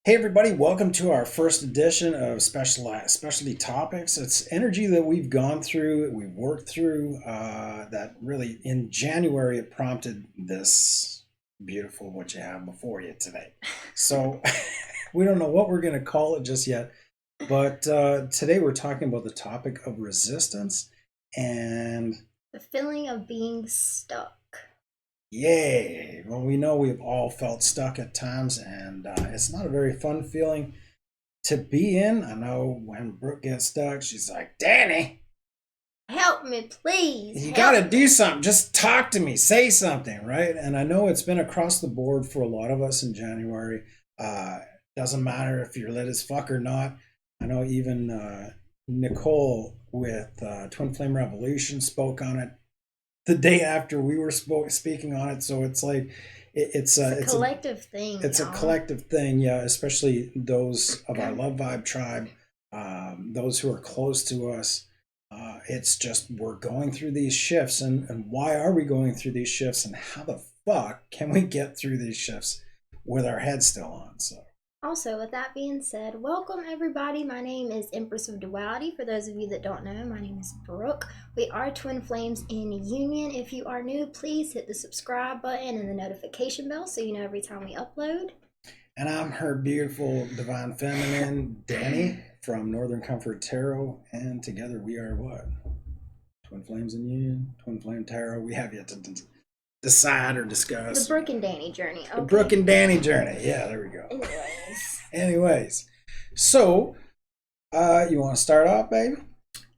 Hey everybody, welcome to our first edition of Specialty Topics. It's energy that we've gone through, we've worked through, that really in January it prompted this beautiful what you have before you today. So we don't know what we're going to call it just yet, but today we're talking about the topic of resistance and The feeling of being stuck. yay. Well, we know we've all felt stuck at times, and it's not a very fun feeling to be in. I know when Brooke gets stuck, she's like, Danny, Help me, please. you got Help to do me. something. Just talk to me, say something, right? And I know it's been across the board for a lot of us in January. Uh, doesn't matter if you're lit as fuck or not. I know even Nicole with Twin Flame Revolution spoke on it the day after we were speaking on it. So it's like, it's It's a a it's a collective thing, it's a y'all. collective thing, yeah, especially those of our love vibe tribe, those who are close to us. It's just we're going through these shifts, and why are we going through these shifts, and how the fuck can we get through these shifts with our heads still on? So Also, with that being said, welcome everybody. My name is Empress of Duality. For those of you that don't know, my name is Brooke. We are twin flames in union. If you are new, please hit the subscribe button and the notification bell so you know every time we upload. and I'm her beautiful divine feminine, Danny from Northern Comfort Tarot, and together we are what? Twin Flames in Union, Twin Flame Tarot. We have yet to decide or The discuss. Brooke and Danny journey, The Brooke okay? and Danny journey. Yeah, there we go. Anyways. Anyways, so you want to start off, baby?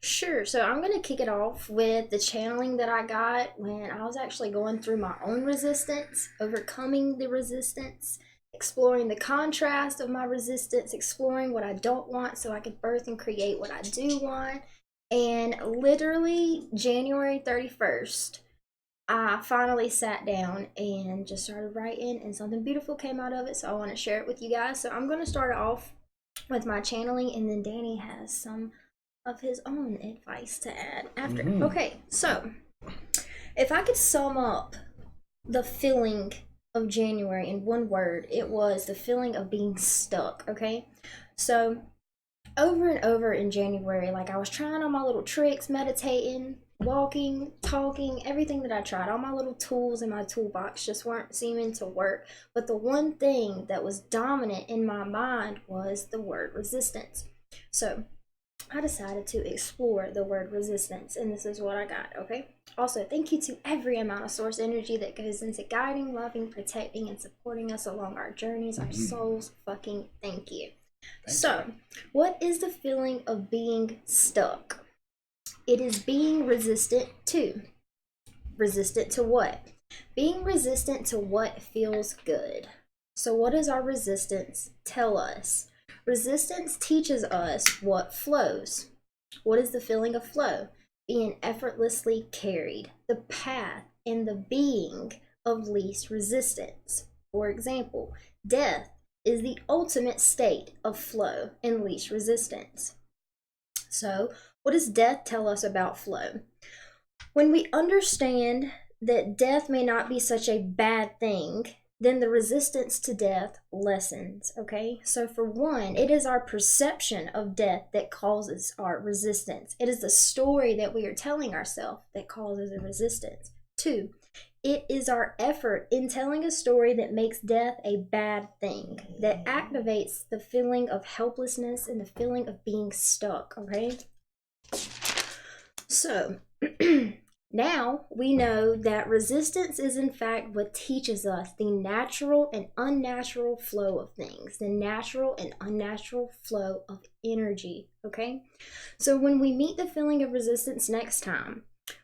Sure. So I'm going to kick it off with the channeling that I got when I was actually going through my own resistance, overcoming the resistance, exploring the contrast of my resistance, exploring what I don't want so I could birth and create what I do want. And literally, January 31st, I finally sat down and just started writing, and something beautiful came out of it. So I want to share it with you guys. So I'm going to start it off with my channeling, and then Danny has some of his own advice to add after. Mm-hmm. Okay, so if I could sum up the feeling of January in one word, it was the feeling of being stuck. Okay, so over and over in January, like I was trying all my little tricks, meditating, walking, talking, everything that I tried, all my little tools in my toolbox just weren't seeming to work. But the one thing that was dominant in my mind was the word resistance. So I decided to explore the word resistance, and this is what I got, okay? Also, thank you to every amount of source energy that goes into guiding, loving, protecting, and supporting us along our journeys, our souls. Fucking thank you. Thank you. So, what is the feeling of being stuck? It is being resistant to. Resistant to what? Being resistant to what feels good. So, what does our resistance tell us? Resistance teaches us what flows. What is the feeling of flow? Being effortlessly carried, the path and the being of least resistance. For example, death is the ultimate state of flow and least resistance. So, what does death tell us about flow? When we understand that death may not be such a bad thing, then the resistance to death lessens, okay? So, for one, it is our perception of death that causes our resistance. It is the story that we are telling ourselves that causes a resistance. Two, it is our effort in telling a story that makes death a bad thing, that activates the feeling of helplessness and the feeling of being stuck, okay? So, now we know that resistance is in fact what teaches us the natural and unnatural flow of things, the natural and unnatural flow of energy, okay? So when we meet the feeling of resistance next time,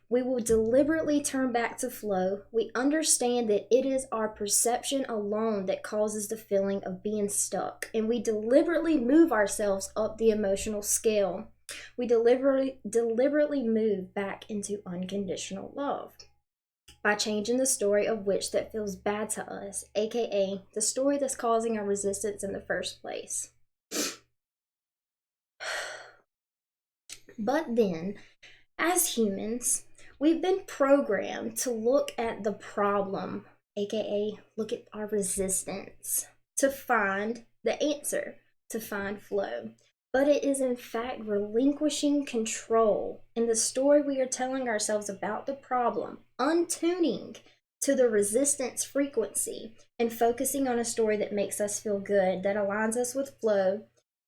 we will deliberately turn back to flow. We understand that it is our perception alone that causes the feeling of being stuck, and we deliberately move ourselves up the emotional scale. We deliberately move back into unconditional love by changing the story of which that feels bad to us, aka the story that's causing our resistance in the first place. But then, as humans, we've been programmed to look at the problem, aka look at our resistance, to find the answer, to find flow. But it is in fact relinquishing control in the story we are telling ourselves about the problem, untuning to the resistance frequency and focusing on a story that makes us feel good, that aligns us with flow.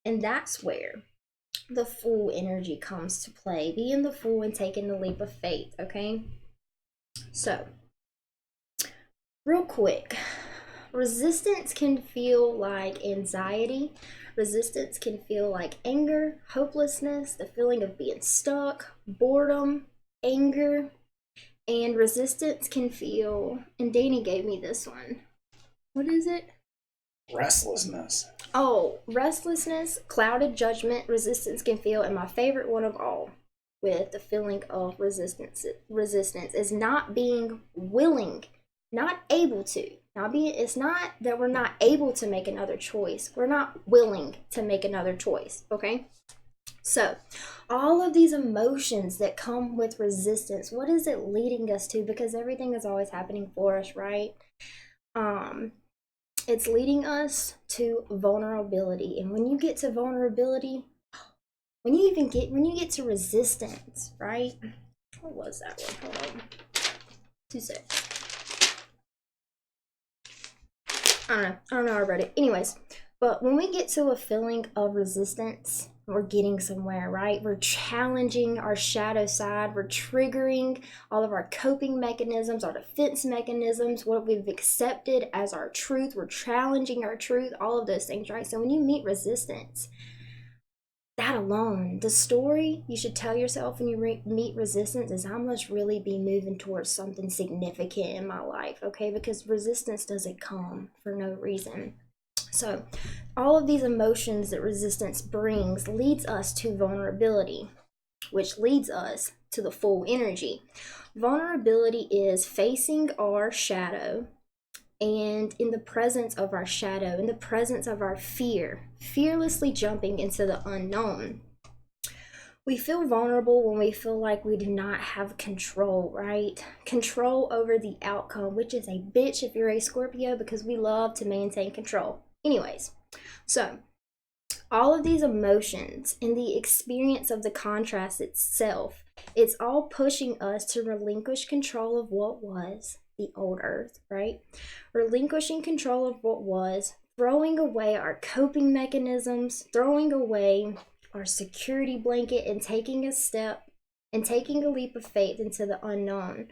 And that's where the fool energy comes to play, being the fool and taking the leap of faith, okay? So, real quick, resistance can feel like anxiety. Resistance can feel like anger, hopelessness, the feeling of being stuck, boredom, anger. And resistance can feel, and Danny gave me this one. What is it? Restlessness. Oh, restlessness, clouded judgment, resistance can feel, and my favorite one of all, with the feeling of resistance is not being willing, not able to. It's not that we're not able to make another choice. We're not willing to make another choice, okay? So, all of these emotions that come with resistance, what is it leading us to? Because everything is always happening for us, right? It's leading us to vulnerability. And when you get to vulnerability, when you get to resistance, right? What was that one? Hold on. 2 seconds. I don't know already. Anyways, but when we get to a feeling of resistance, we're getting somewhere, right? We're challenging our shadow side. We're triggering all of our coping mechanisms, our defense mechanisms, what we've accepted as our truth. We're challenging our truth, all of those things, right? So when you meet resistance, that alone, the story you should tell yourself when you meet resistance is, I must really be moving towards something significant in my life, okay? Because resistance doesn't come for no reason. So all of these emotions that resistance brings leads us to vulnerability, which leads us to the full energy. Vulnerability is facing our shadow, and in the presence of our shadow, in the presence of our fear, fearlessly jumping into the unknown. We feel vulnerable when we feel like we do not have control, right? Control over the outcome, which is a bitch if you're a Scorpio, because we love to maintain control. Anyways, so all of these emotions and the experience of the contrast itself, it's all pushing us to relinquish control of what was the old earth, right? Relinquishing control of what was, throwing away our coping mechanisms, throwing away our security blanket, and taking a step and taking a leap of faith into the unknown.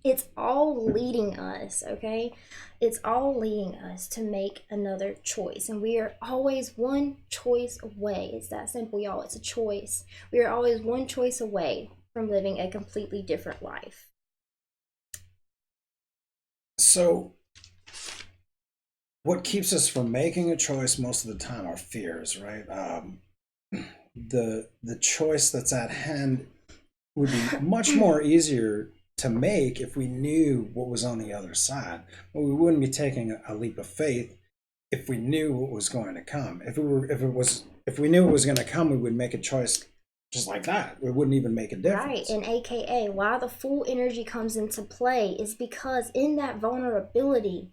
It's all leading us, okay? It's all leading us to make another choice. And we are always one choice away. It's that simple, y'all. It's a choice. We are always one choice away from living a completely different life. So, what keeps us from making a choice most of the time are fears, right? The choice that's at hand would be much more easier to make if we knew what was on the other side. But we wouldn't be taking a leap of faith if we knew what was going to come. If we knew it was going to come, we would make a choice just like that. It wouldn't even make a difference. Right, and AKA why the full energy comes into play is because in that vulnerability,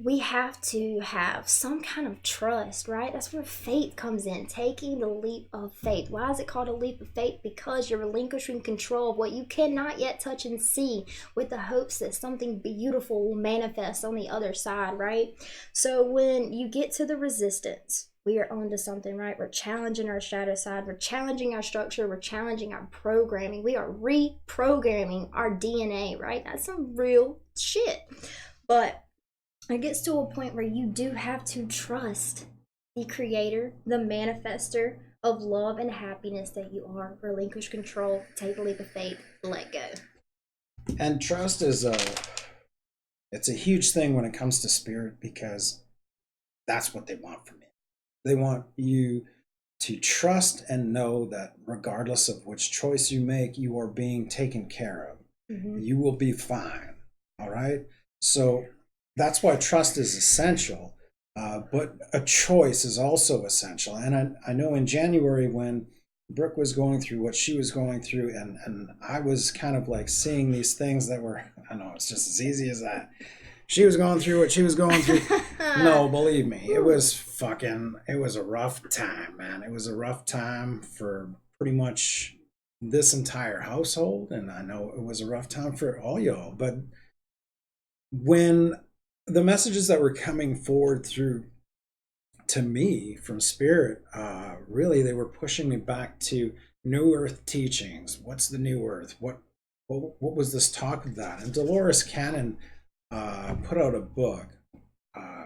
we have to have some kind of trust, right? That's where faith comes in, taking the leap of faith. Why is it called a leap of faith? Because you're relinquishing control of what you cannot yet touch and see, with the hopes that something beautiful will manifest on the other side, right? So when you get to the resistance, we are onto something, right? We're challenging our shadow side. We're challenging our structure. We're challenging our programming. We are reprogramming our DNA, right? That's some real shit. But it gets to a point where you do have to trust the creator, the manifester of love and happiness that you are. Relinquish control, take a leap of faith, let go. And trust is it's a huge thing when it comes to spirit, because that's what they want from you. They want you to trust and know that regardless of which choice you make, you are being taken care of. Mm-hmm. You will be fine. All right. So that's why trust is essential, but a choice is also essential. And I know in January, when Brooke was going through what she was going through, and I was kind of like seeing these things that were, I know it's just as easy as that. she was going through what she was going through. No, believe me, it was a rough time, man. It was a rough time for pretty much this entire household, and I know it was a rough time for all y'all. But when the messages that were coming forward through to me from spirit, really they were pushing me back to New Earth teachings. What's the New Earth? What was this talk of that? And Dolores Cannon put out a book. Uh,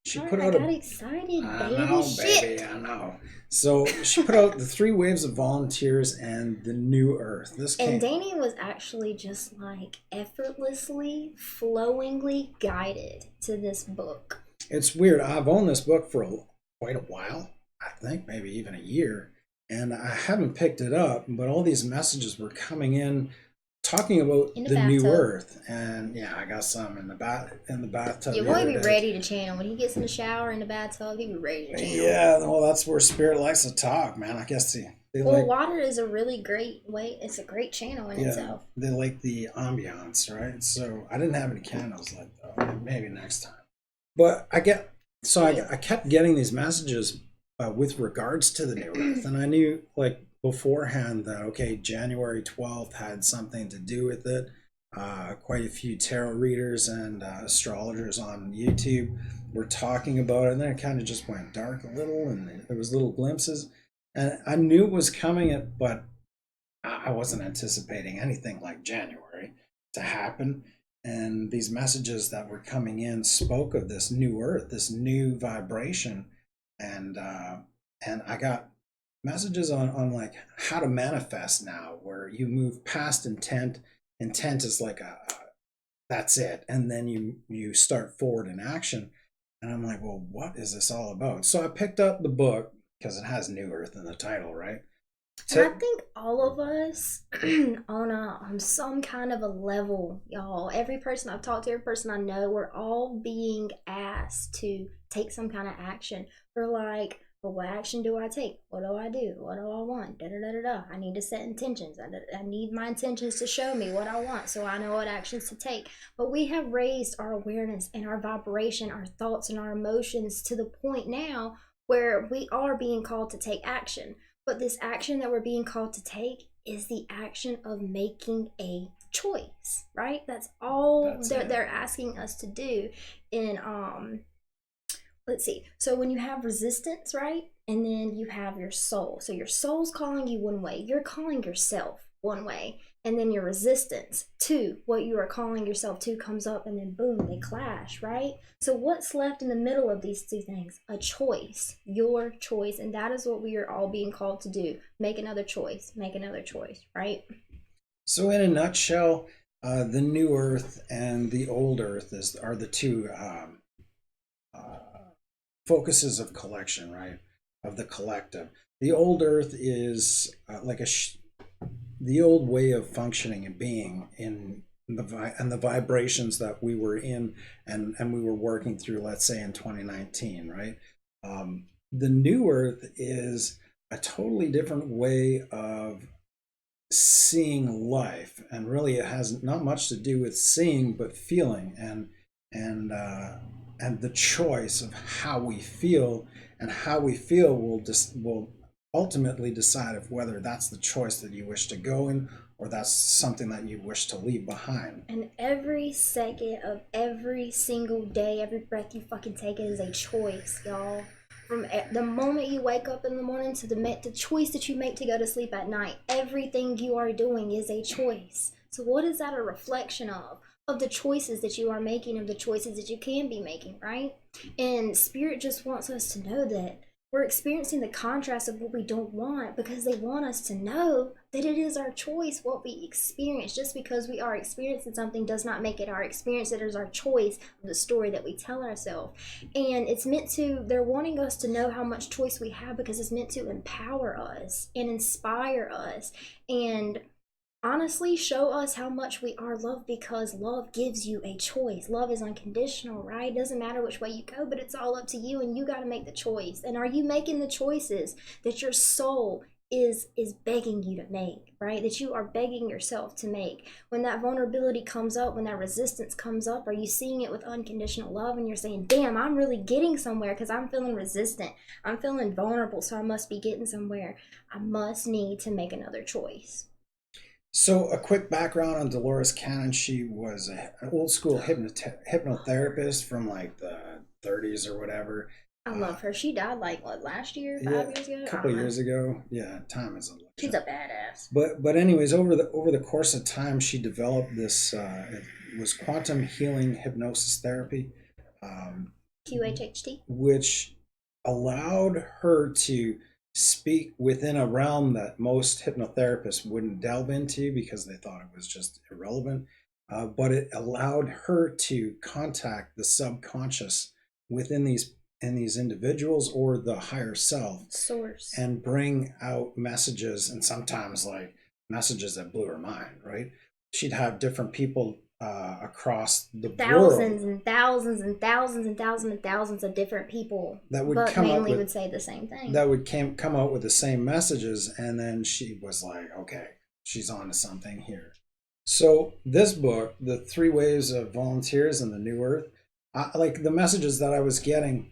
she Sorry, put I out got a excited, I baby. know, Shit. baby, I know. So she put out the 3 waves of volunteers and the New Earth. This And came. Danny was actually just like effortlessly, flowingly guided to this book. It's weird. I've owned this book for quite a while. I think maybe even a year, and I haven't picked it up. But all these messages were coming in, talking about In the the New bathtub. Earth, and yeah, I got some in the bathtub Your the boy other be day. ready to channel. When he gets in the shower in the bathtub, he be ready to channel. Yeah, well, that's where spirit likes to talk, man. I guess they Well, like, water is a really great way. It's a great channel in yeah, itself. they like the ambiance, right? So I didn't have any candles like that. Maybe next time. But I kept getting these messages with regards to the New Earth, and I knew like beforehand that okay, January 12th had something to do with it. Quite a few tarot readers and astrologers on YouTube were talking about it, and then it kind of just went dark a little, and there was little glimpses, and I knew it was coming, but I wasn't anticipating anything like January to happen. And these messages that were coming in spoke of this new earth, this new vibration, and I got messages on like how to manifest now, where you move past intent. Intent is like a that's it, and then you start forward in action. And I'm like, well, what is this all about? So I picked up the book because it has New Earth in the title, right? And I To, think all of us on some kind of a level, y'all, every person I've talked to, every person I know, we're all being asked to take some kind of action. We're like, well, what action do I take? What do I do? What do I want? Da da da da da. I need to set intentions. I need my intentions to show me what I want so I know what actions to take. But we have raised our awareness and our vibration, our thoughts and our emotions to the point now where we are being called to take action. But this action that we're being called to take is the action of making a choice, right? That's all they're asking us to do. And let's see. So when you have resistance, right? And then you have your soul. So your soul's calling you one way, you're calling yourself one way. And then your resistance to what you are calling yourself to comes up, and then boom, they clash, right? So what's left in the middle of these two things? A choice, your choice. And that is what we are all being called to do. Make another choice, right? So, in a nutshell, the New Earth and the Old Earth are the two uh, focuses of collection, right? Of the collective. The Old Earth is the old way of functioning and being in the vibrations that we were in, and we were working through, let's say in 2019, right? The New Earth is a totally different way of seeing life, and really it has not much to do with seeing but feeling, and the choice of how we feel, and how we feel will ultimately decide if whether that's the choice that you wish to go in, or that's something that you wish to leave behind. And every second of every single day, every breath you fucking take is a choice, y'all. From the moment you wake up in the morning to the choice that you make to go to sleep at night, everything you are doing is a choice. So what is that a reflection of? Of the choices that you are making, of the choices that you can be making, right? And Spirit just wants us to know that we're experiencing the contrast of what we don't want, because they want us to know that it is our choice what we experience. Just because we are experiencing something does not make it our experience. It is our choice of the story that we tell ourselves. And it's meant to, they're wanting us to know how much choice we have, because it's meant to empower us and inspire us and honestly show us how much we are loved, because love gives you a choice. Love is unconditional, right? It doesn't matter which way you go, but it's all up to you, and you got to make the choice. And are you making the choices that your soul is begging you to make, right? That you are begging yourself to make. When that vulnerability comes up, when that resistance comes up, are you seeing it with unconditional love and you're saying, damn, I'm really getting somewhere because I'm feeling resistant. I'm feeling vulnerable, so I must be getting somewhere. I must need to make another choice. So, a quick background on Dolores Cannon. She was an old school hypnotherapist from like the 30s or whatever. I Uh, love her. She died like what, last year, yeah, 5 years ago? a I couple don't of know. years ago. Yeah, time is a She's legend. a badass. But anyways, over the course of time, she developed this. It was quantum healing hypnosis therapy, um, QHHT. which allowed her to speak within a realm that most hypnotherapists wouldn't delve into because they thought it was just irrelevant. But it allowed her to contact the subconscious within these individuals or the higher self Source. and bring out messages, and sometimes like messages that blew her mind, right? She'd have different people across the world Thousands and thousands and thousands and thousands and thousands of different people, that would but come up mainly with would say the same thing. come out with the same messages, and then she was like, okay, she's on to something here. So this book, The Three Waves of Volunteers in the New Earth, like the messages that I was getting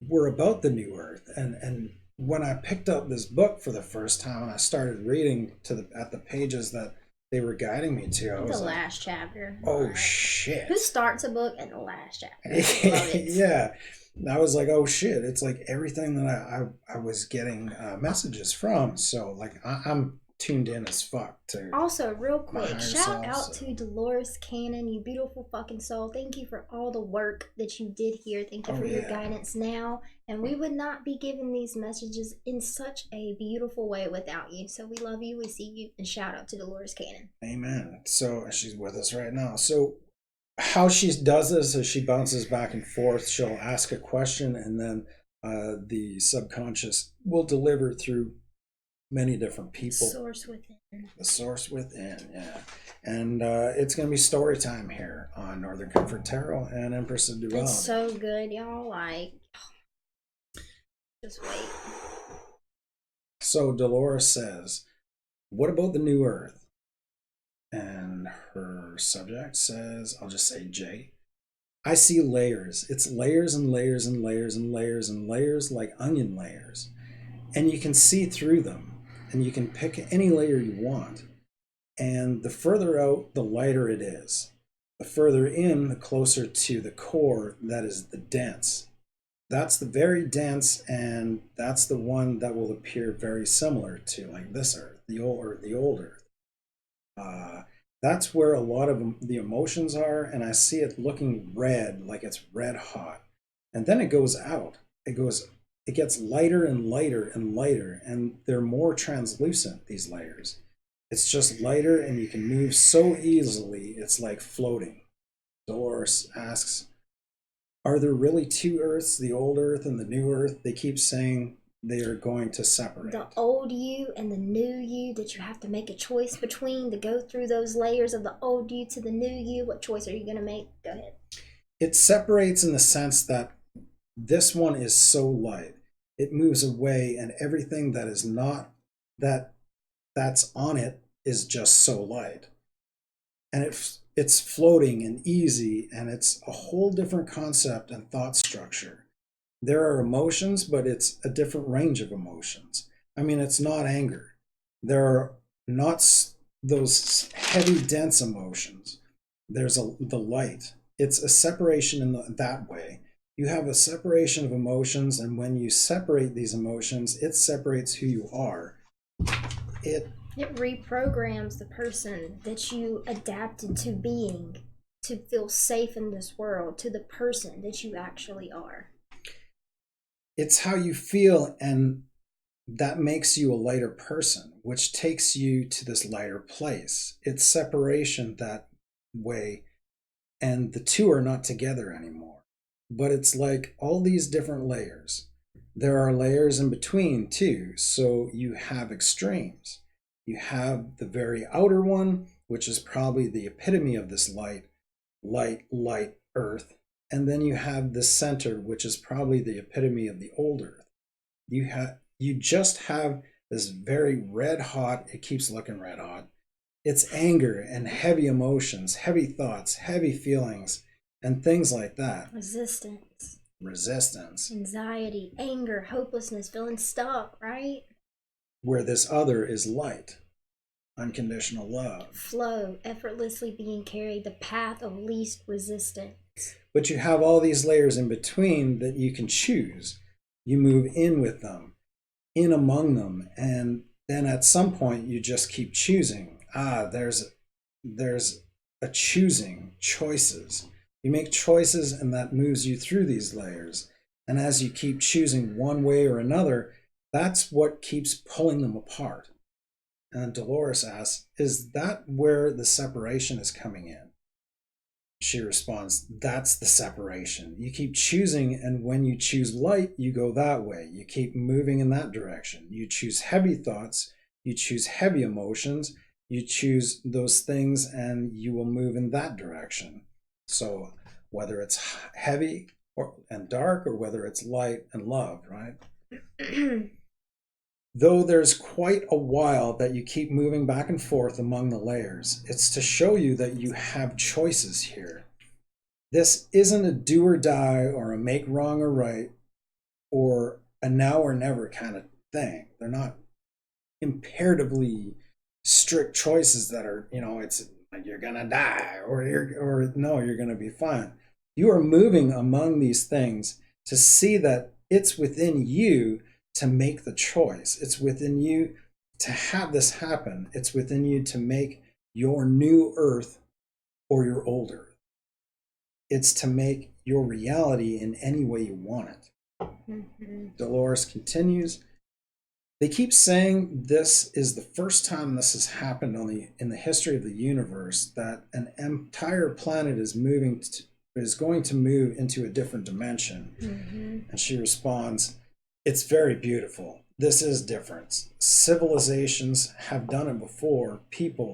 were about the New Earth, and when I picked up this book for the first time and I started reading at the pages that they were guiding me to, I The was like, last chapter. oh shit. Who starts a book in the last chapter? I love it. Yeah. I was like, oh shit. It's like everything that I was getting messages from. So like I'm tuned in as fuck to Also, real my quick, higher shout self. out to Dolores Cannon, you beautiful fucking soul. Thank you for all the work that you did here. Thank you Oh, for your yeah. guidance now. And we would not be giving these messages in such a beautiful way without you. So we love you, we see you, and shout out to Dolores Cannon. Amen. So she's with us right now. So how she does this is she bounces back and forth. She'll ask a question, and then the subconscious will deliver through many different people. Source within. The source within, yeah. And it's going to be story time here on Northern Comfort Tarot and Empress of Duality. It's so good, y'all. Like, just wait. So Dolores says, what about the New Earth? And her subject says, I'll just say J. I see layers. It's layers and layers and layers and layers and layers like onion layers. And you can see through them. And you can pick any layer you want. And the further out, the lighter it is. The further in, the closer to the core, that is the dense. That's the very dense, and that's the one that will appear very similar to like this Earth, the old Earth. That's where a lot of the emotions are, and I see it looking red, like it's red hot. And then it goes out. It gets lighter and lighter and lighter, and they're more translucent, these layers. It's just lighter, and you can move so easily, it's like floating. Dolores asks, are there really two Earths, the old Earth and the new Earth? They keep saying they are going to separate. The old you and the new you that you have to make a choice between to go through those layers of the old you to the new you. What choice are you going to make? Go ahead. It separates in the sense that this one is so light. It moves away, and everything that is not that's on it is just so light. And it's floating and easy, and it's a whole different concept and thought structure. There are emotions, but it's a different range of emotions. I mean, it's not anger. There are not those heavy, dense emotions. There's the light. It's a separation in that way. You have a separation of emotions, and when you separate these emotions, it separates who you are. It reprograms the person that you adapted to being to feel safe in this world to the person that you actually are. It's how you feel, and that makes you a lighter person, which takes you to this lighter place. It's separation that way, and the two are not together anymore. But it's like all these different layers. There are layers in between too, so you have extremes. You have the very outer one, which is probably the epitome of this light earth. And then you have the center, which is probably the epitome of the old earth. You just have this very red hot, it keeps looking red hot. It's anger and heavy emotions, heavy thoughts, heavy feelings, and things like that. Resistance, Resistance. anxiety, anger, hopelessness, feeling stuck, right? Where this other is light, unconditional love. Flow, effortlessly being carried, the path of least resistance. But you have all these layers in between that you can choose. You move in with them, in among them, and then at some point you just keep choosing. There's a choosing, choices. You make choices, and that moves you through these layers. And as you keep choosing one way or another, that's what keeps pulling them apart. And Dolores asks, is that where the separation is coming in? She responds, that's the separation. You keep choosing, and when you choose light, you go that way. You keep moving in that direction. You choose heavy thoughts, you choose heavy emotions, you choose those things, and you will move in that direction. So whether it's heavy and dark, or whether it's light and love, right? Though there's quite a while that you keep moving back and forth among the layers, it's to show you that you have choices here. This isn't a do or die or a make wrong or right or a now or never kind of thing. They're not imperatively strict choices that are, it's like you're gonna die or no, you're gonna be fine. You are moving among these things to see that it's within you to make the choice. It's within you to have this happen. It's within you to make your new earth or your old earth. It's to make your reality in any way you want it. Mm-hmm. Dolores continues. They keep saying this is the first time this has happened in the history of the universe, that an entire planet is going to move into a different dimension. Mm-hmm. And she responds, it's very beautiful. This is different. Civilizations have done it before.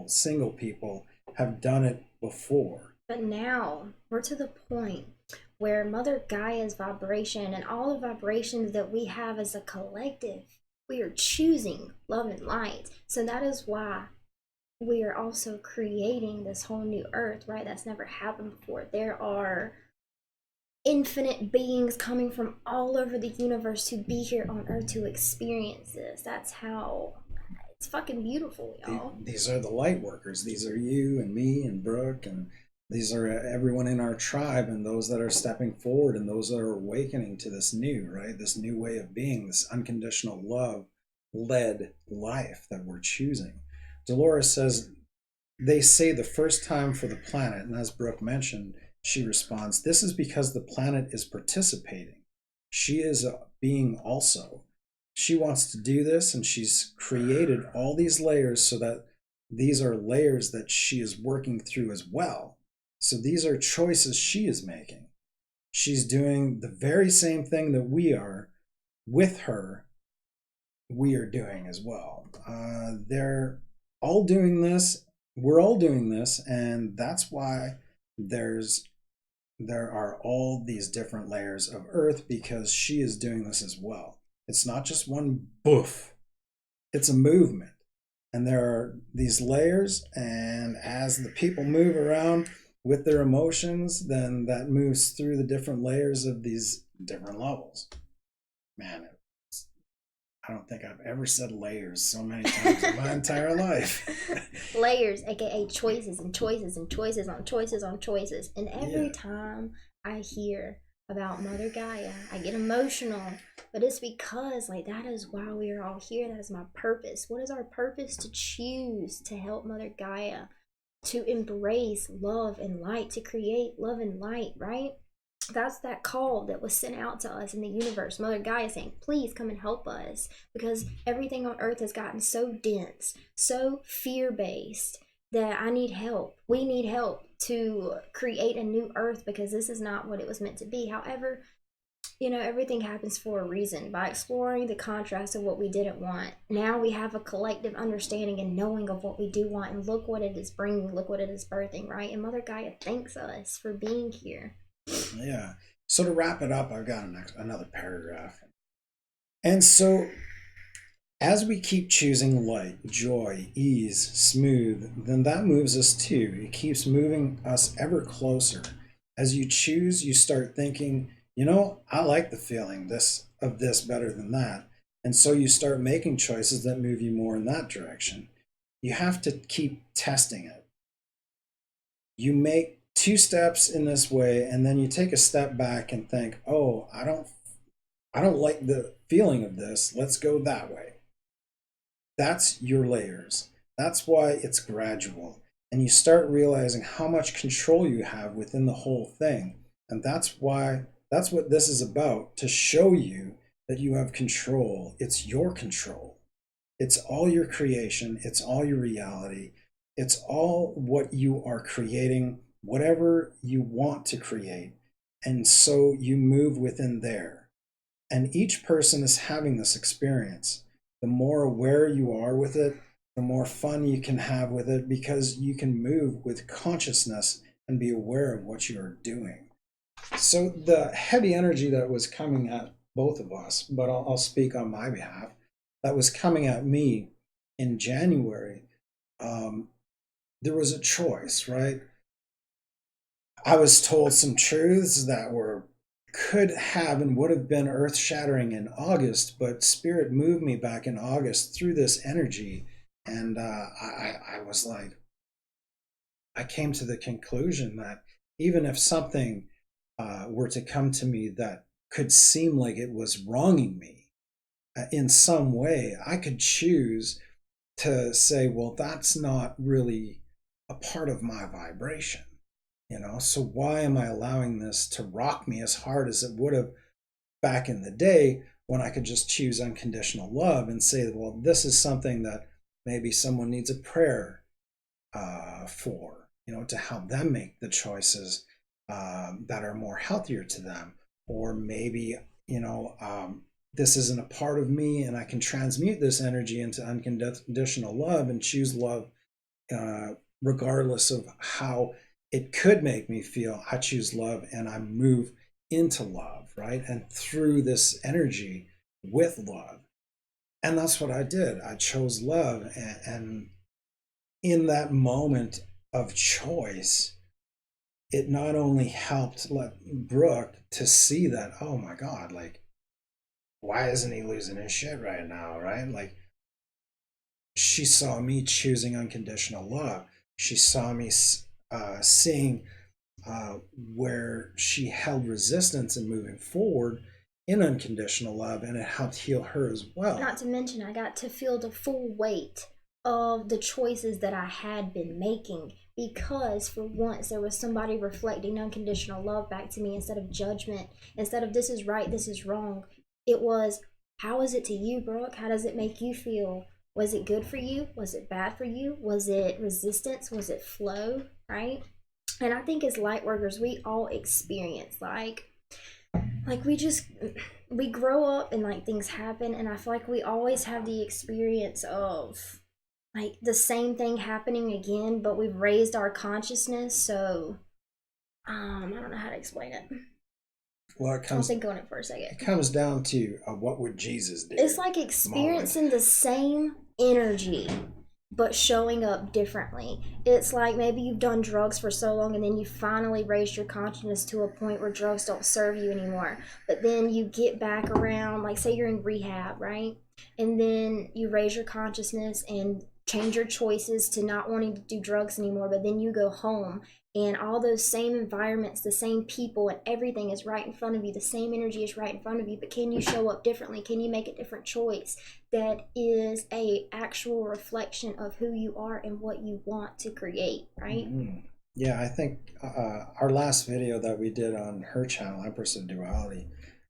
Single people, have done it before. But now we're to the point where Mother Gaia's vibration and all the vibrations that we have as a collective, we are choosing love and light. So that is why we are also creating this whole new earth, right? That's never happened before. There are infinite beings coming from all over the universe to be here on earth to experience this. That's how it's fucking beautiful, y'all. These are the light workers. These are you and me and Brooke, and these are everyone in our tribe, and those that are stepping forward, and those that are awakening to this new, right? This new way of being, this unconditional love led life that we're choosing. Dolores says, they say the first time for the planet, and as Brooke mentioned, she responds, this is because the planet is participating. She is a being also. She wants to do this, and she's created all these layers so that these are layers that she is working through as well. So these are choices she is making. She's doing the very same thing that we are with her. We are doing as well. They're all doing this. We're all doing this, and that's why there are all these different layers of earth, because she is doing this as well. It's not just one boof. It's a movement. And there are these layers, and as the people move around with their emotions, then that moves through the different layers of these different levels. Man, I don't think I've ever said layers so many times in my entire life. Layers, aka choices and choices and choices on choices on choices. And every time I hear about Mother Gaia, I get emotional. But it's because that is why we are all here. That is my purpose. What is our purpose? To choose to help Mother Gaia, to embrace love and light, to create love and light, right? That's that call that was sent out to us in the universe. Mother Gaia saying, please come and help us, because everything on earth has gotten so dense, so fear-based, that I need help. We need help to create a new earth, because this is not what it was meant to be. However, everything happens for a reason. By exploring the contrast of what we didn't want, now we have a collective understanding and knowing of what we do want, and look what it is bringing, look what it is birthing, right? And Mother Gaia thanks us for being here. Yeah. So to wrap it up, I've got another paragraph. And so As we keep choosing light, joy, ease, smooth, then that moves us too. It keeps moving us ever closer. As you choose, you start thinking, I like the feeling this better than that. And so you start making choices that move you more in that direction. You have to keep testing it. You make two steps in this way, and then you take a step back and think, oh, I don't like the feeling of this. Let's go that way. That's your layers. That's why it's gradual. And you start realizing how much control you have within the whole thing. And that's what this is about, to show you that you have control. It's your control. It's all your creation. It's all your reality. It's all what you are creating, whatever you want to create. And so you move within there. And each person is having this experience. The more aware you are with it, the more fun you can have with it, because you can move with consciousness and be aware of what you are doing. So the heavy energy that was coming at both of us, but I'll speak on my behalf, that was coming at me in January, there was a choice, right? I was told some truths that could have and would have been earth shattering in August, but Spirit moved me back in August through this energy. And I was like, I came to the conclusion that even if something were to come to me that could seem like it was wronging me in some way, I could choose to say, well, that's not really a part of my vibration. So why am I allowing this to rock me as hard as it would have back in the day, when I could just choose unconditional love and say, well, this is something that maybe someone needs a prayer for, to help them make the choices that are more healthier to them. Or maybe, this isn't a part of me, and I can transmute this energy into unconditional love and choose love regardless of how it could make me feel. I choose love and I move into love, right? And through this energy with love. And that's what I did. I chose love. And in that moment of choice, it not only helped Brooke to see that, oh my God, like, why isn't he losing his shit right now, right? Like, she saw me choosing unconditional love. She saw me seeing where she held resistance and moving forward in unconditional love, and it helped heal her as well. Not to mention, I got to feel the full weight of the choices that I had been making, because for once there was somebody reflecting unconditional love back to me instead of judgment, instead of this is right, this is wrong. It was, how is it to you, Brooke? How does it make you feel? Was it good for you? Was it bad for you? Was it resistance? Was it flow? Right? And I think as light workers, we all experience like we grow up and like things happen, and I feel like we always have the experience of like the same thing happening again, but we've raised our consciousness. So I don't know how to explain it. Well, I'll think on it for a second. It comes down to what would Jesus do? It's like experiencing the same energy, but showing up differently. It's like maybe you've done drugs for so long, and then you finally raised your consciousness to a point where drugs don't serve you anymore. But then you get back around, like say you're in rehab, right? And then you raise your consciousness and change your choices to not wanting to do drugs anymore. But then you go home, and all those same environments, the same people, and everything is right in front of you. The same energy is right in front of you, but can you show up differently? Can you make a different choice that is a actual reflection of who you are and what you want to create, right? Mm-hmm. Yeah, I think our last video that we did on her channel, Empress of Duality,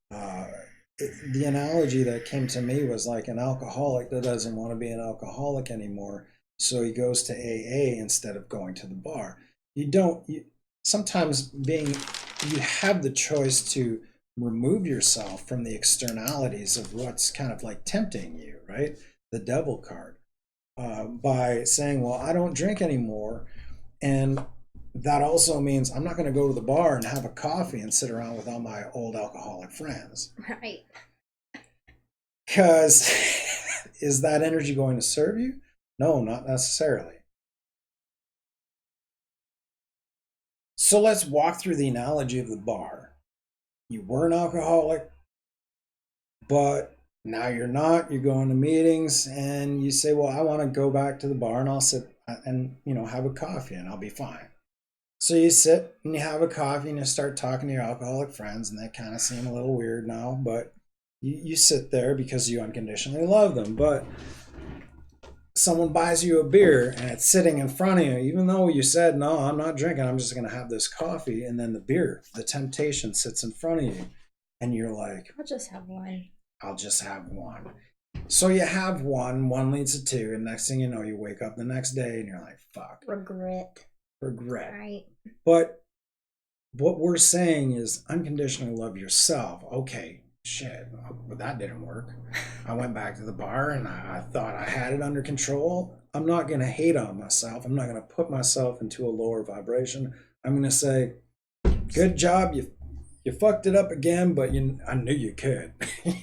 the analogy that came to me was like an alcoholic that doesn't want to be an alcoholic anymore, so he goes to AA instead of going to the bar. Sometimes you have the choice to remove yourself from the externalities of what's kind of like tempting you, right? The devil card, by saying, well, I don't drink anymore. And that also means I'm not going to go to the bar and have a coffee and sit around with all my old alcoholic friends. Right. Because is that energy going to serve you? No, not necessarily. So let's walk through the analogy of the bar. You were an alcoholic, but now you're not. You're going to meetings and you say, well, I want to go back to the bar and I'll sit and, have a coffee and I'll be fine. So you sit and you have a coffee and you start talking to your alcoholic friends, and they kind of seem a little weird now, but you sit there because you unconditionally love them. But someone buys you a beer and it's sitting in front of you, even though you said, no, I'm not drinking, I'm just going to have this coffee. And then the temptation sits in front of you, and you're like, I'll just have one. I'll just have one. So you have one leads to two, and next thing you know, you wake up the next day and you're like, fuck. Regret. Right. But what we're saying is unconditionally love yourself. Okay, shit, but that didn't work. I went back to the bar and I thought I had it under control. I'm not going to hate on myself. I'm not going to put myself into a lower vibration. I'm going to say, good job, you fucked it up again, but I knew you could.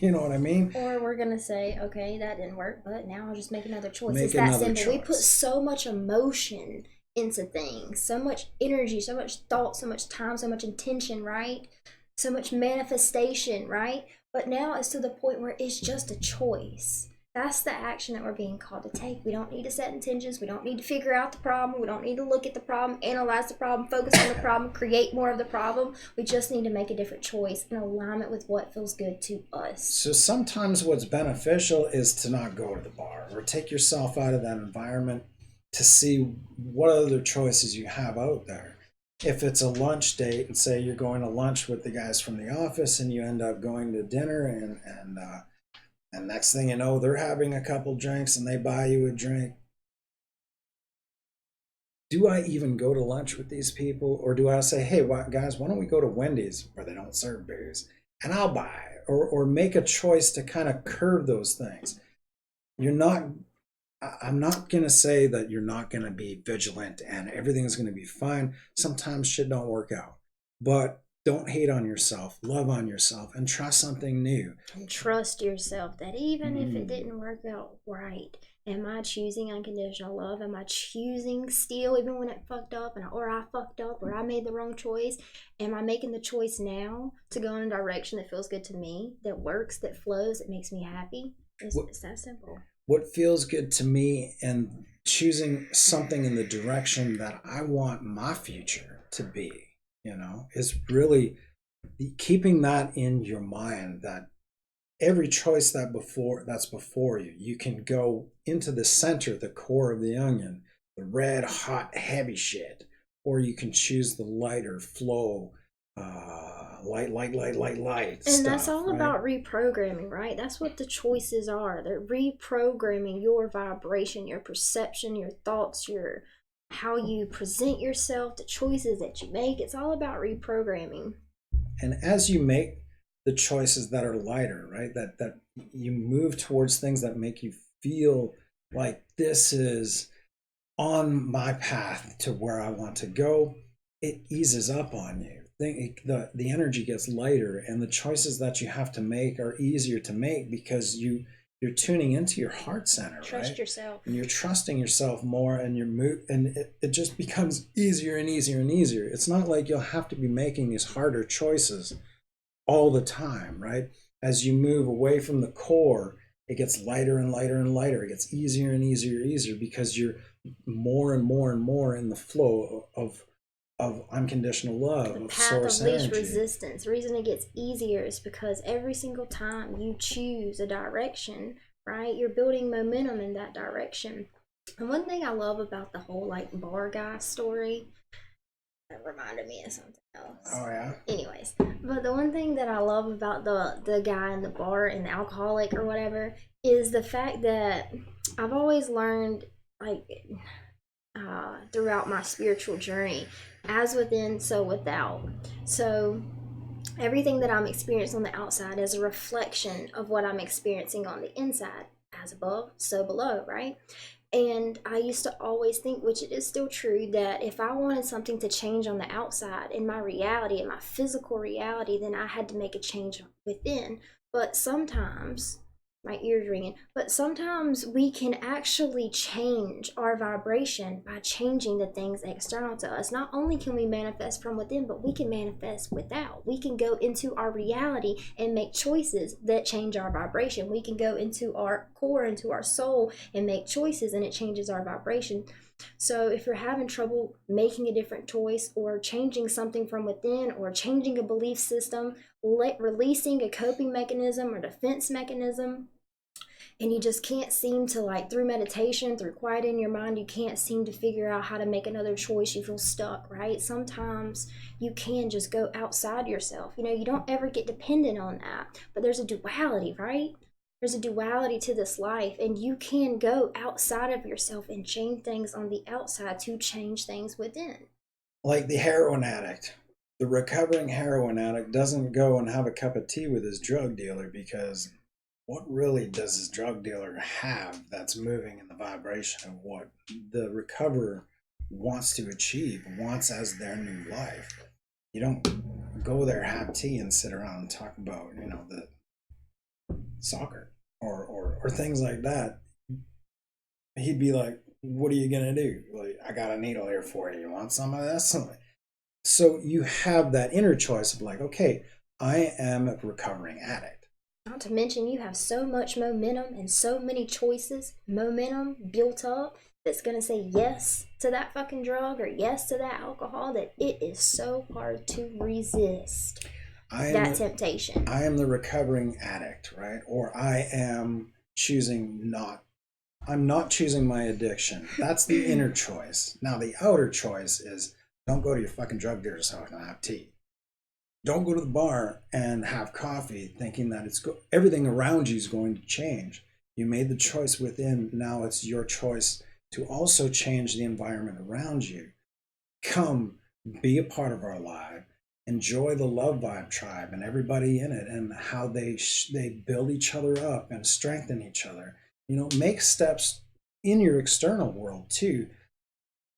You know what I mean? Or we're gonna say, okay, that didn't work, but now I'll just make another choice. Make it's that another simple. choice. We put so much emotion into things, so much energy, so much thought, so much time, so much intention, right? So much manifestation, right? But now it's to the point where it's just a choice. That's the action that we're being called to take. We don't need to set intentions. We don't need to figure out the problem. We don't need to look at the problem, analyze the problem, focus on the problem, create more of the problem. We just need to make a different choice in alignment with what feels good to us. So sometimes what's beneficial is to not go to the bar or take yourself out of that environment to see what other choices you have out there. If it's a lunch date, and say you're going to lunch with the guys from the office and you end up going to dinner, and next thing you know, they're having a couple drinks and they buy you a drink. Do I even go to lunch with these people? Or do I say, hey, guys, why don't we go to Wendy's where they don't serve booze and I'll buy? Or make a choice to kind of curb those things. I'm not going to say that you're not going to be vigilant and everything's going to be fine. Sometimes shit don't work out. But don't hate on yourself, love on yourself, and try something new. And trust yourself that even if it didn't work out right, am I choosing unconditional love? Am I choosing still, even when it fucked up, or I fucked up, or I made the wrong choice? Am I making the choice now to go in a direction that feels good to me, that works, that flows, that makes me happy? It's that simple. What feels good to me, and choosing something in the direction that I want my future to be, is really keeping that in your mind, that every choice that's before you, you can go into the center, the core of the onion, the red, hot, heavy shit, or you can choose the lighter flow, light and stuff, that's all right? about reprogramming, right? That's what the choices are. They're reprogramming your vibration, your perception, your thoughts, your how you present yourself, the choices that you make. It's all about reprogramming. And as you make the choices that are lighter, right, that you move towards things that make you feel like this is on my path to where I want to go, it eases up on you. The energy gets lighter, and the choices that you have to make are easier to make because you're tuning into your heart center. Trust right? yourself. And you're trusting yourself more, and it just becomes easier and easier and easier. It's not like you'll have to be making these harder choices all the time, right? As you move away from the core, it gets lighter and lighter and lighter. It gets easier and easier because you're more and more and more in the flow of unconditional love, the of path source of least energy. resistance. The reason it gets easier is because every single time you choose a direction, right, you're building momentum in that direction. And one thing I love about the whole bar guy story, that reminded me of something else. Oh yeah. Anyways, but the one thing that I love about the guy in the bar and the alcoholic or whatever is the fact that I've always learned throughout my spiritual journey, as within, so without. So everything that I'm experiencing on the outside is a reflection of what I'm experiencing on the inside. As above, so below, right? And I used to always think, which it is still true, that if I wanted something to change on the outside in my reality, in my physical reality, then I had to make a change within. But sometimes My ears ringing. But sometimes we can actually change our vibration by changing the things external to us. Not only can we manifest from within, but we can manifest without. We can go into our reality and make choices that change our vibration. We can go into our core, into our soul, and make choices, and it changes our vibration. So if you're having trouble making a different choice, or changing something from within, or changing a belief system, releasing a coping mechanism or defense mechanism, and you just can't seem to, like, through meditation, through quieting your mind, you can't seem to figure out how to make another choice, you feel stuck, right? Sometimes you can just go outside yourself. You don't ever get dependent on that, but there's a duality, right? There's a duality to this life, and you can go outside of yourself and change things on the outside to change things within. Like the heroin addict. The recovering heroin addict doesn't go and have a cup of tea with his drug dealer, because what really does his drug dealer have that's moving in the vibration of what the recoverer wants to achieve, wants as their new life? You don't go there, have tea, and sit around and talk about, the soccer or things like that. He'd be like, what are you gonna do? Like, I got a needle here for you. You want some of this? So you have that inner choice of like, okay, I am a recovering addict. Not to mention, you have so much momentum and so many choices, momentum built up, that's going to say yes to that fucking drug or yes to that alcohol, that it is so hard to resist that temptation. I am the recovering addict, right? Or I'm not choosing my addiction. That's the inner choice. Now, the outer choice is, don't go to your fucking drug dealer's house and have tea. Don't go to the bar and have coffee thinking that everything around you is going to change. You made the choice within. Now it's your choice to also change the environment around you. Come, be a part of our life. Enjoy the Love Vibe tribe and everybody in it, and how they build each other up and strengthen each other. Make steps in your external world too,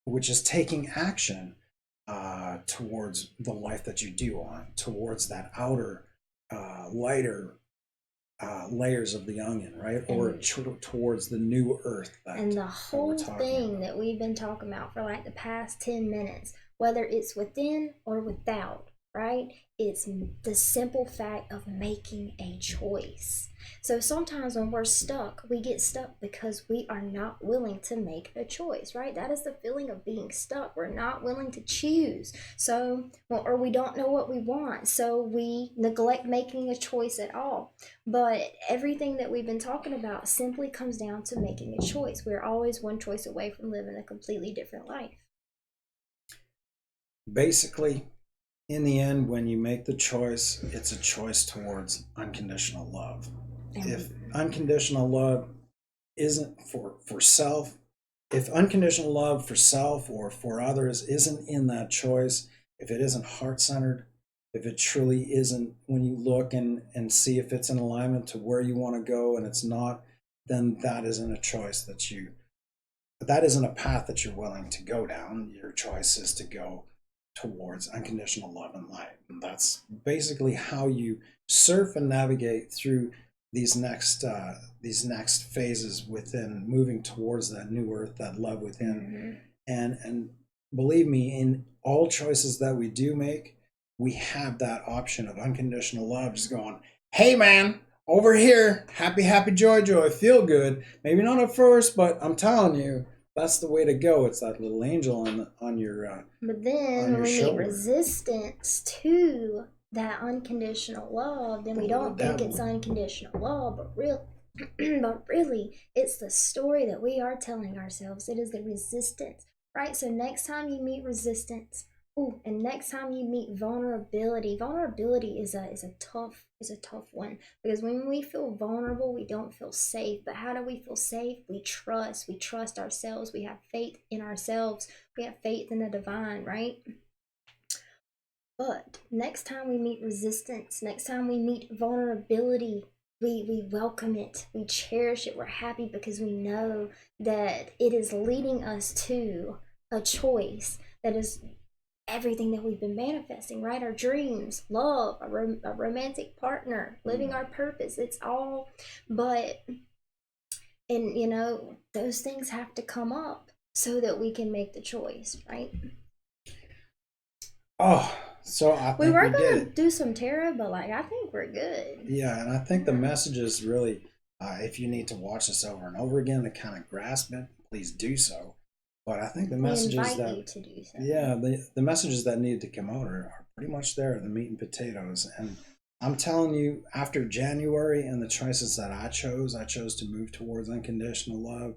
which is taking action towards the life that you do want, towards that outer, lighter layers of the onion, right? Or towards the new earth. And the whole thing that we've been talking about for like the past 10 minutes, whether it's within or without, right? It's the simple fact of making a choice. So sometimes when we're stuck, we get stuck because we are not willing to make a choice, right? That is the feeling of being stuck. We're not willing to choose. Or we don't know what we want. So we neglect making a choice at all. But everything that we've been talking about simply comes down to making a choice. We're always one choice away from living a completely different life. Basically, in the end, when you make the choice, it's a choice towards unconditional love. If unconditional love isn't for self, if unconditional love for self or for others isn't in that choice, if it isn't heart-centered, if it truly isn't, when you look and see if it's in alignment to where you want to go and it's not, then that isn't a choice that isn't a path that you're willing to go down. Your choice is to go towards unconditional love and light. And that's basically how you surf and navigate through these next phases within moving towards that new earth, that love within. And believe me, in all choices that we do make, we have that option of unconditional love, just going, hey man, over here, happy joy, feel good. Maybe not at first, but I'm telling you, that's the way to go. It's that little angel on your but then when we meet resistance to that unconditional love, then we don't think it's unconditional love, but really it's the story that we are telling ourselves. It is the resistance, right? So next time you meet resistance, and next time you meet vulnerability is a tough one, because when we feel vulnerable, we don't feel safe. But how do we feel safe? We trust ourselves. We have faith in ourselves. We have faith in the divine, right? But next time we meet resistance, next time we meet vulnerability, we welcome it, we cherish it, we're happy, because we know that it is leading us to a choice that is everything that we've been manifesting, right? Our dreams, love, a romantic partner, living our purpose. It's all, but, and those things have to come up so that we can make the choice, right? Oh, so I We think were we did gonna it. do some tarot, but like I think we're good. Yeah, and I think the message is really, if you need to watch this over and over again to kind of grasp it, please do so. But I think the We messages invite that, you to do so. yeah, the messages that needed to come out are pretty much there, the meat and potatoes. And I'm telling you, after January and the choices that I chose to move towards unconditional love.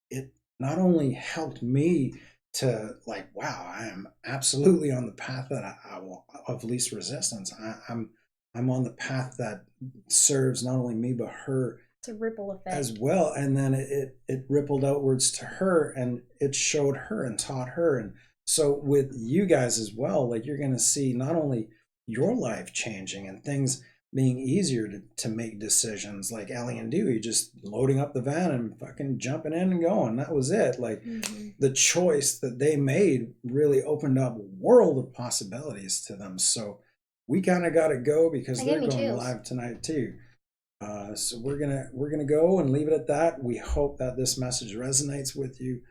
It not only helped me to like, wow, I am absolutely on the path that I will, of least resistance. I'm on the path that serves not only me but her It's a ripple as effect. well. And then it rippled outwards to her, and it showed her and taught her. And so with you guys as well, like you're going to see not only your life changing and things being easier to make decisions like Ellie and Dewey just loading up the van and fucking jumping in and going. That was it. Like the choice that they made really opened up a world of possibilities to them. So we kind of got to go because That gave they're me going chills. live tonight too. So we're gonna go and leave it at that. We hope that this message resonates with you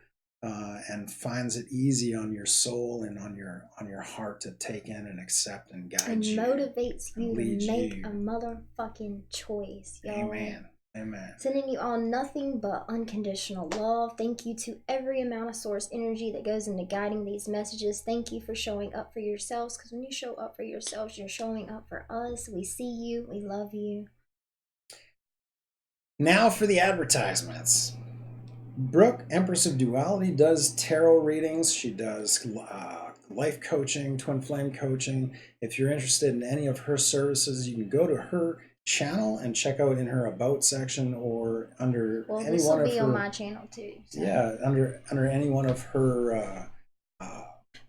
and finds it easy on your soul and on your heart to take in and accept and guide And you motivates and you to lead make a you. motherfucking choice, y'all. Amen. Amen. Sending you all nothing but unconditional love. Thank you to every amount of source energy that goes into guiding these messages. Thank you for showing up for yourselves, because when you show up for yourselves, you're showing up for us. We see you. We love you. Now for the advertisements. Brooke, Empress of Duality, does tarot readings. She does life coaching, twin flame coaching. If you're interested in any of her services, you can go to her channel and check out in her about section or under Well, any this one will of be on her, my channel too. So. yeah, under any one of her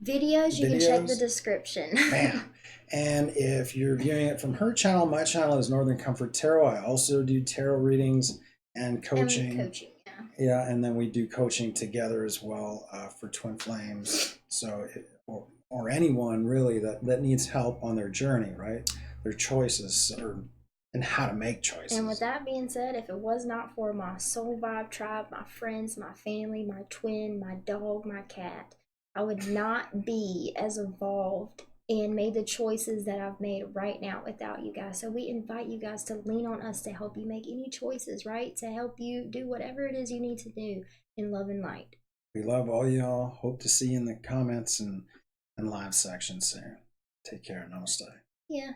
Videos, you can check the videos. description. Bam. And if you're viewing it from her channel, my channel is Northern Comfort Tarot. I also do tarot readings and coaching. And coaching, yeah. Yeah, and then we do coaching together as well for Twin Flames. So, or anyone really that needs help on their journey, right? Their choices or and how to make choices. And with that being said, if it was not for my soul vibe tribe, my friends, my family, my twin, my dog, my cat, I would not be as evolved and made the choices that I've made right now without you guys. So we invite you guys to lean on us to help you make any choices, right? To help you do whatever it is you need to do in love and light. We love all y'all. Hope to see you in the comments and live section soon. Take care. Namaste. Yeah.